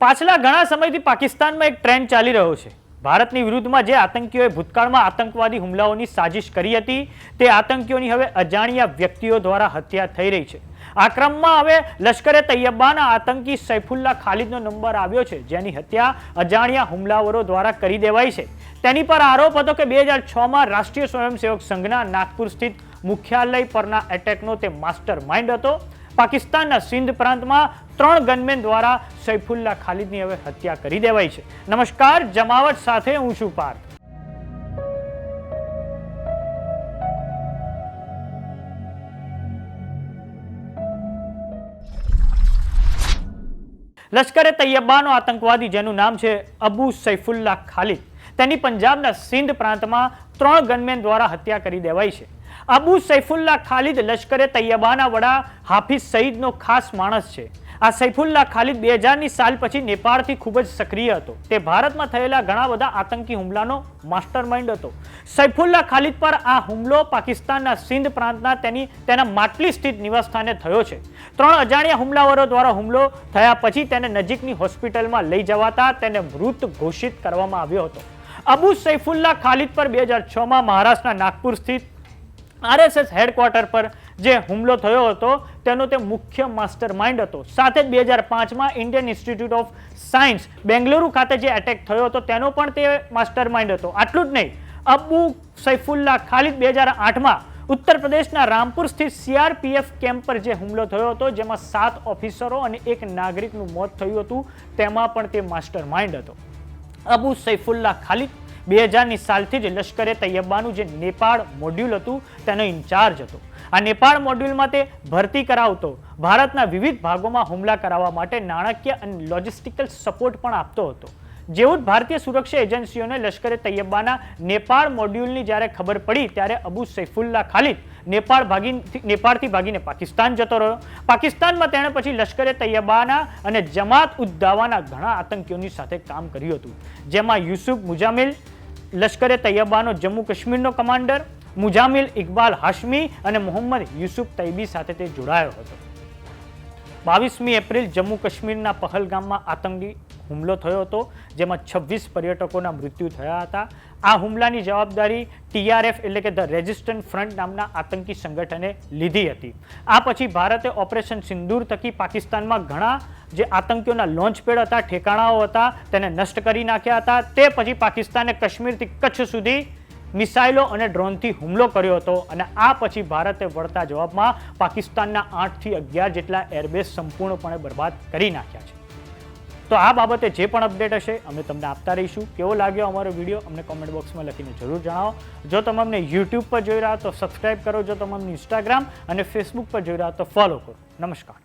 પાછલા ઘણા સમયથી પાકિસ્તાનમાં એક ટ્રેન્ડ ચાલી રહ્યો છે। ભારતની વિરુદ્ધમાં જે આતંકીઓએ ભૂતકાળમાં આતંકવાદી હુમલાઓની સાજિશ કરી હતી તે આતંકીઓની હવે અજાણ્યા વ્યક્તિઓ દ્વારા હત્યા થઈ રહી છે। આ ક્રમમાં હવે લશ્કરે તૈયબાના આતંકી સૈફુલ્લા ખાલિદનો નંબર આવ્યો છે, જેની હત્યા અજાણ્યા હુમલાવરો દ્વારા કરી દેવાઈ છે। તેની પર આરોપ હતો કે 2006માં રાષ્ટ્રીય સ્વયંસેવક સંઘના નાગપુર સ્થિત મુખ્યાલય પરના એટેકનો તે માસ્ટર માઇન્ડ હતો। પાકિસ્તાનના સિંધ પ્રાંતમાં 3 ગનમેન દ્વારા સૈફુલ્લા ખાલિદની હવે હત્યા કરી દેવાઈ છે। નમસ્કાર, જમાવટ સાથે હું છું પાર્થ। લશ્કરે તૈયબાનો આતંકવાદી જેનું નામ છે અબુ સૈફુલ્લા ખાલિદ, તેની પંજાબના સિંધ પ્રાંતમાં 3 ગનમેન દ્વારા હત્યા કરી દેવાઈ છે। અબુ સૈફુલ્લા ખાલિદ લશ્કરે તૈયબાના વડા હાફિઝ સઈદનો ખાસ માણસ છે। આ સૈફુલ્લા ખાલિદ 2000ની સાલ પછી નેપાળથી ખૂબ જ સક્રિય હતો। તે ભારતમાં થયેલા ઘણા બધા આતંકી હુમલાનો માસ્ટરમાઇન્ડ હતો। સૈફુલ્લા ખાલિદ પર આ હુમલો પાકિસ્તાનના સિંધ પ્રાંતના તેના માટલી સ્થિત નિવાસસ્થાને થયો છે। 3 અજાણ્યા હુમલાવરો દ્વારા હુમલો થયા પછી તેને નજીકની હોસ્પિટલમાં લઈ જવાતા તેને મૃત ઘોષિત કરવામાં આવ્યો હતો। અબુ સૈફુલ્લા ખાલિદ પર 2006માં મહારાષ્ટ્રના નાગપુર સ્થિત RSS હેડક્વાર્ટર પર જે હુમલો થયો હતો તેનો તે મુખ્ય માસ્ટર માઇન્ડ હતો। સાથે જ 2005માં Indian institute of science Bengaluru ખાતે જે એટેક થયો હતો તેનો પણ તે માસ્ટર માઇન્ડ હતો। આટલું જ નહીં, અબુ સૈફુલ્લા ખાલિદ 2008માં ઉત્તર પ્રદેશના રામપુર સ્થિત CRPF કેમ્પ પર જે હુમલો થયો હતો, જેમાં 7 ઓફિસરો અને 1 નાગરિકનું મોત થયું હતું, તેમાં પણ તે માસ્ટર માઇન્ડ હતો। અબુ સૈફુલ્લા ખાલિદ 2000ની સાલથી જ લશ્કરે તૈયબાનું જે નેપાળ મોડ્યુલ હતું તેનો ઇન્ચાર્જ હતો। આ નેપાળ મોડ્યુલમાં તે ભરતી કરાવતો, ભારતના વિવિધ ભાગોમાં હુમલા કરાવવા માટે નાણાકીય અને લોજિસ્ટિકલ સપોર્ટ પણ આપતો હતો। જેવું જ ભારતીય સુરક્ષા એજન્સીઓને લશ્કરે તૈયબાના નેપાળ મોડ્યુલની જ્યારે ખબર પડી ત્યારે અબુ સૈફુલ્લા ખાલિદ નેપાળથી ભાગીને પાકિસ્તાન જતો રહ્યો। પાકિસ્તાનમાં તેણે પછી લશ્કરે તૈયબાના અને જમાત ઉદ દાવાના ઘણા આતંકીઓની સાથે કામ કર્યું હતું, જેમાં યુસુફ મુજામિલ, લશ્કરે તૈયબાનો જમ્મુ કાશ્મીરનો કમાન્ડર મુજામિલ ઇકબાલ હાશમી અને મોહમ્મદ યુસુફ તૈયબી સાથે તે જોડાયો હતો। 22મી એપ્રિલ જમ્મુ કાશ્મીરના પહલગામમાં આતંકી હુમલો થયો હતો, જેમાં 26 પર્યટકોના મૃત્યુ થયા હતા। આ હુમલાની જવાબદારી TRF એટલે કે ધ રેઝિસ્ટન્ટ ફ્રન્ટ નામના આતંકી સંગઠને લીધી હતી। આ પછી ભારતે ઓપરેશન સિંદૂર થકી પાકિસ્તાનમાં ઘણા જે આતંકીઓના લોન્ચપેડ હતા, ઠેકાણાઓ હતા, તેને નષ્ટ કરી નાખ્યા હતા। તે પછી પાકિસ્તાને કાશ્મીરથી કચ્છ સુધી મિસાઇલો અને ડ્રોનથી હુમલો કર્યો હતો અને આ પછી ભારતે વળતા જવાબમાં પાકિસ્તાનના 8 થી 11 જેટલા એરબેઝ સંપૂર્ણપણે બરબાદ કરી નાખ્યા છે। તો આ બાબતે જે પણ અપડેટ હશે અમે તમને આપતા રહીશું। કેવો લાગ્યો અમારો વિડીયો અમને કોમેન્ટ બોક્સમાં લખીને જરૂર જણાવો। જો તમે અમને YouTube પર જોઈ રહ્યા તો સબસ્ક્રાઇબ કરો, જો તમે અમને Instagram અને Facebook પર જોઈ રહ્યા તો ફોલો કરો। નમસ્કાર।